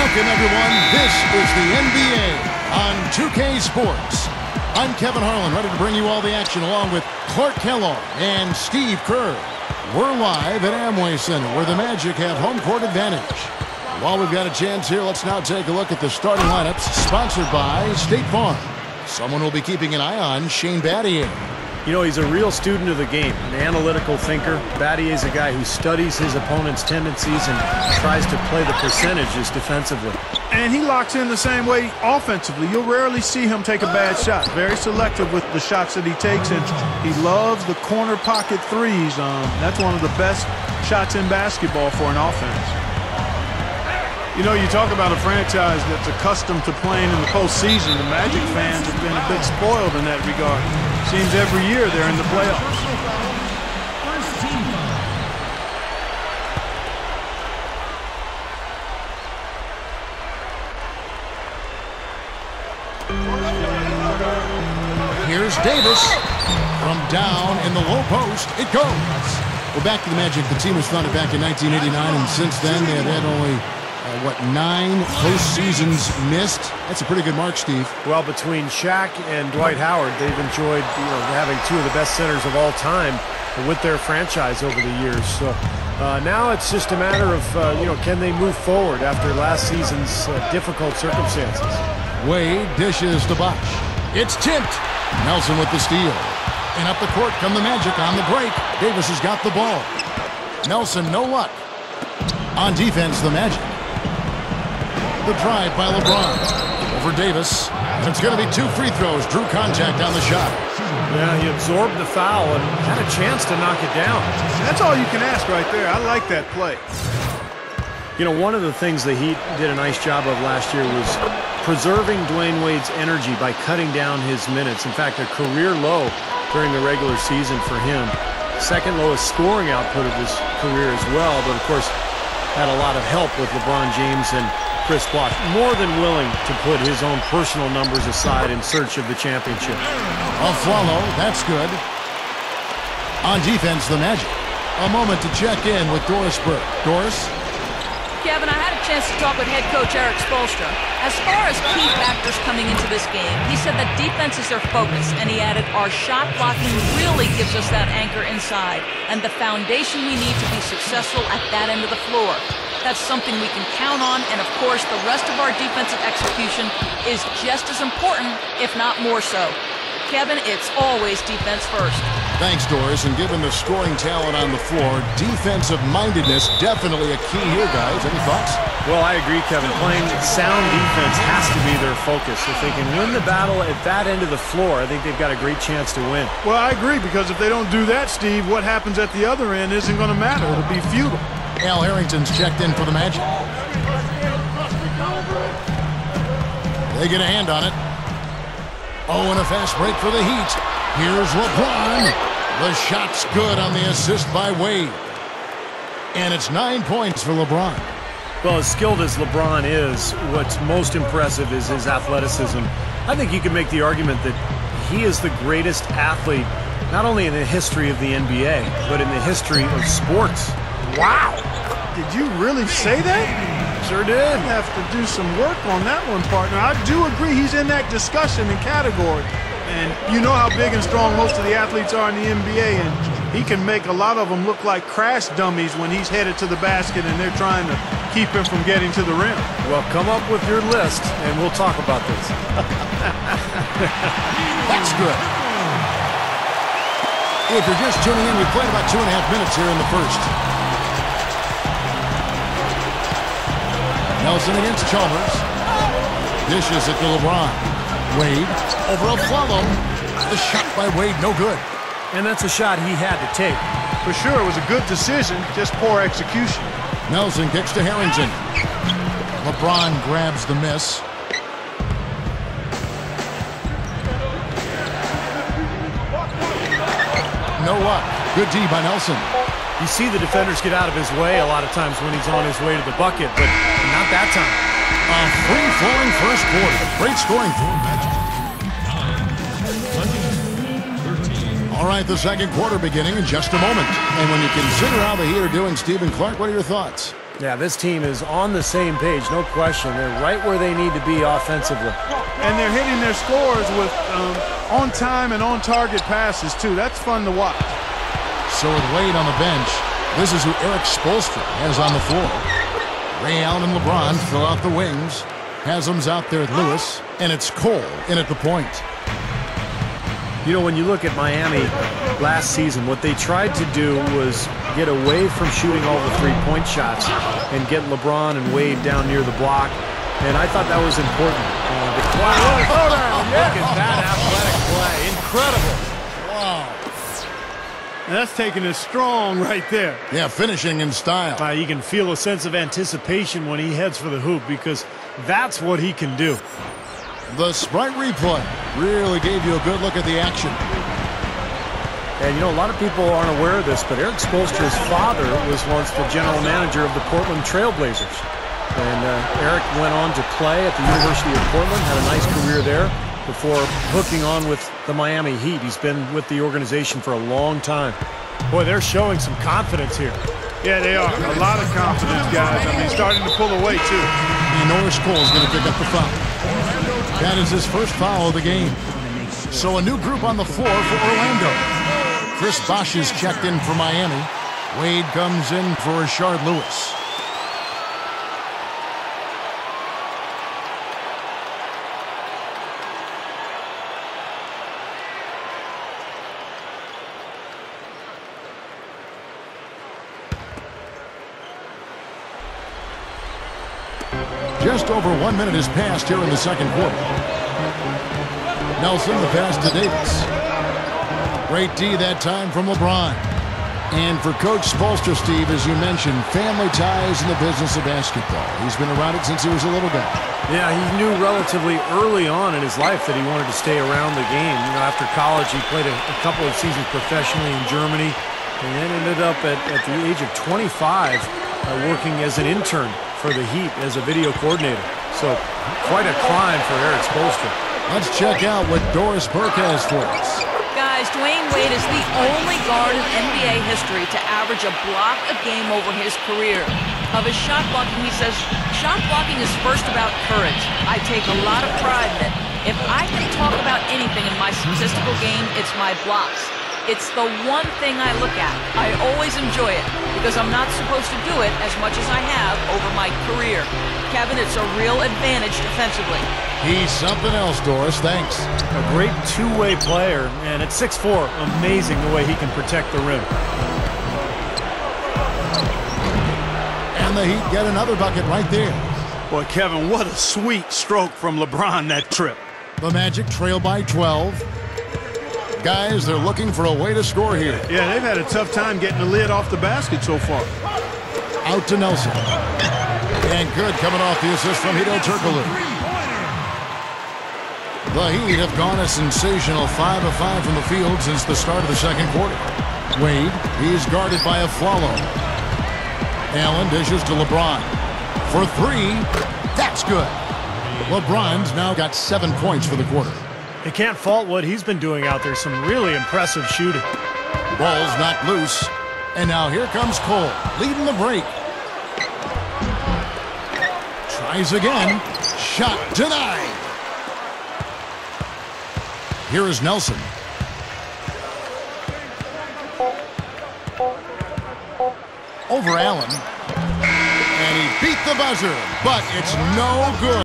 Welcome, everyone. This is the NBA on 2K Sports. I'm Kevin Harlan, ready to bring you all the action along with Clark Kellogg and Steve Kerr. We're live at Amway Center, where the Magic have home court advantage. While we've got a chance here, let's now take a look at the starting lineups, sponsored by State Farm. Someone will be keeping an eye on Shane Battier. You know, he's a real student of the game, an analytical thinker. Battier's a guy who studies his opponent's tendencies and tries to play the percentages defensively. And he locks in the same way offensively. You'll rarely see him take a bad shot. Very selective with the shots that he takes, and he loves the corner pocket threes. That's one of the best shots in basketball for an offense. You know, you talk about a franchise that's accustomed to playing in the postseason. The Magic fans have been a bit spoiled in that regard. Seems every year they're in the playoffs. Here's Davis. From down in the low post, it goes. Well, back to the Magic. The team was founded back in 1989, and since then they have had only 9 postseasons missed? That's a pretty good mark, Steve. Well, between Shaq and Dwight Howard, they've enjoyed having 2 of the best centers of all time with their franchise over the years. So now it's just a matter of, can they move forward after last season's difficult circumstances? Wade dishes to Bosh. It's tipped. Nelson with the steal. And up the court come the Magic on the break. Davis has got the ball. Nelson, no luck. On defense, the Magic. The drive by LeBron. Over Davis. And it's going to be 2 free throws. Drew contact on the shot. Yeah, he absorbed the foul and had a chance to knock it down. That's all you can ask right there. I like that play. You know, one of the things the Heat did a nice job of last year was preserving Dwayne Wade's energy by cutting down his minutes. In fact, a career low during the regular season for him. Second lowest scoring output of his career as well, but of course had a lot of help with LeBron James and Chris Bosh, more than willing to put his own personal numbers aside in search of the championship. A follow, that's good. On defense, the Magic. A moment to check in with Doris Burke. Doris? Kevin, I had a chance to talk with head coach Eric Spoelstra. As far as key factors coming into this game, he said that defense is their focus, and he added, our shot blocking really gives us that anchor inside and the foundation we need to be successful at that end of the floor. That's something we can count on, and of course, the rest of our defensive execution is just as important, if not more so. Kevin, it's always defense first. Thanks, Doris. And given the scoring talent on the floor, defensive mindedness definitely a key here, guys. Any thoughts? Well, I agree, Kevin. Playing sound defense has to be their focus. If they can win the battle at that end of the floor, I think they've got a great chance to win. Well, I agree, because if they don't do that, Steve, what happens at the other end isn't going to matter. It'll be futile. Al Harrington's checked in for the Magic. They get a hand on it. Oh, and a fast break for the Heat. Here's LeBron. The shot's good on the assist by Wade. And it's 9 points for LeBron. Well, as skilled as LeBron is, what's most impressive is his athleticism. I think you can make the argument that he is the greatest athlete, not only in the history of the NBA, but in the history of sports. Wow! Did you really say that? Sure did. I have to do some work on that one, partner. I do agree he's in that discussion and category. And you know how big and strong most of the athletes are in the NBA, and he can make a lot of them look like crash dummies when he's headed to the basket and they're trying to keep him from getting to the rim. Well, come up with your list, and we'll talk about this. That's good. If you're just tuning in, we played about 2.5 minutes here in the first. Nelson against Chalmers. Dishes it to LeBron. Wade over a follow. The shot by Wade, no good. And that's a shot he had to take. For sure, it was a good decision, just poor execution. Nelson kicks to Harrington. LeBron grabs the miss. No luck. Good D by Nelson. You see the defenders get out of his way a lot of times when he's on his way to the bucket, but not that time. A free-flowing first quarter. Great scoring for Magic. All right, the second quarter beginning in just a moment. And when you consider how the Heat are doing, Stephen Clark, what are your thoughts? Yeah, this team is on the same page, no question. They're right where they need to be offensively. And they're hitting their scores with on-time and on-target passes, too. That's fun to watch. So with Wade on the bench, this is who Eric Spoelstra has on the floor. Ray Allen and LeBron fill out the wings. Haslam's out there at Lewis, and it's Cole in at the point. You know, when you look at Miami last season, what they tried to do was get away from shooting all the three-point shots and get LeBron and Wade down near the block, and I thought that was important. Look at that athletic play. Incredible. Wow. That's taking it strong right there. Yeah, finishing in style. You can feel a sense of anticipation when he heads for the hoop because that's what he can do. The Sprite replay really gave you a good look at the action. And, you know, a lot of people aren't aware of this, but Eric Spoelstra's father was once the general manager of the Portland Trail Blazers. And Eric went on to play at the University of Portland, had a nice career there before hooking on with the Miami Heat. He's been with the organization for a long time. Boy, they're showing some confidence here. Yeah, they are. A lot of confidence, guys. I mean, starting to pull away, too. And Norris Cole's going to pick up the foul. That is his first foul of the game. So a new group on the floor for Orlando. Chris Bosh is checked in for Miami. Wade comes in for Rashard Lewis. Just over 1 minute has passed here in the second quarter. Nelson, the pass to Davis. Great D that time from LeBron. And for Coach Spoelstra, Steve, as you mentioned, family ties in the business of basketball. He's been around it since he was a little guy. Yeah, he knew relatively early on in his life that he wanted to stay around the game. You know, after college, he played a couple of seasons professionally in Germany and then ended up at the age of 25 working as an intern for the Heat as a video coordinator. So quite a climb for Eric Spoelstra. Let's check out what Doris Burke has for us. Guys, Dwayne Wade is the only guard in NBA history to average a block a game over his career. Of his shot blocking, he says, shot blocking is first about courage. I take a lot of pride in it. If I can talk about anything in my statistical game, it's my blocks. It's the one thing I look at. I always enjoy it because I'm not supposed to do it as much as I have over my career. Kevin, it's a real advantage defensively. He's something else, Doris. Thanks. A great two-way player, and at 6'4", amazing the way he can protect the rim. And the Heat get another bucket right there. Boy, Kevin, what a sweet stroke from LeBron that trip. The Magic trail by 12. Guys, they're looking for a way to score here. Yeah, they've had a tough time getting the lid off the basket so far. Out to Nelson. And good coming off the assist from Hedo Turkoglu. The Heat have gone a sensational 5 of 5 from the field since the start of the second quarter. Wade, he's guarded by Aflalo. Allen dishes to LeBron. For three, that's good. LeBron's now got 7 points for the quarter. You can't fault what he's been doing out there. Some really impressive shooting. Ball's knocked loose. And now here comes Cole, leading the break. Tries again. Shot denied. Here is Nelson. Over Allen. And he beat the buzzer, but it's no good.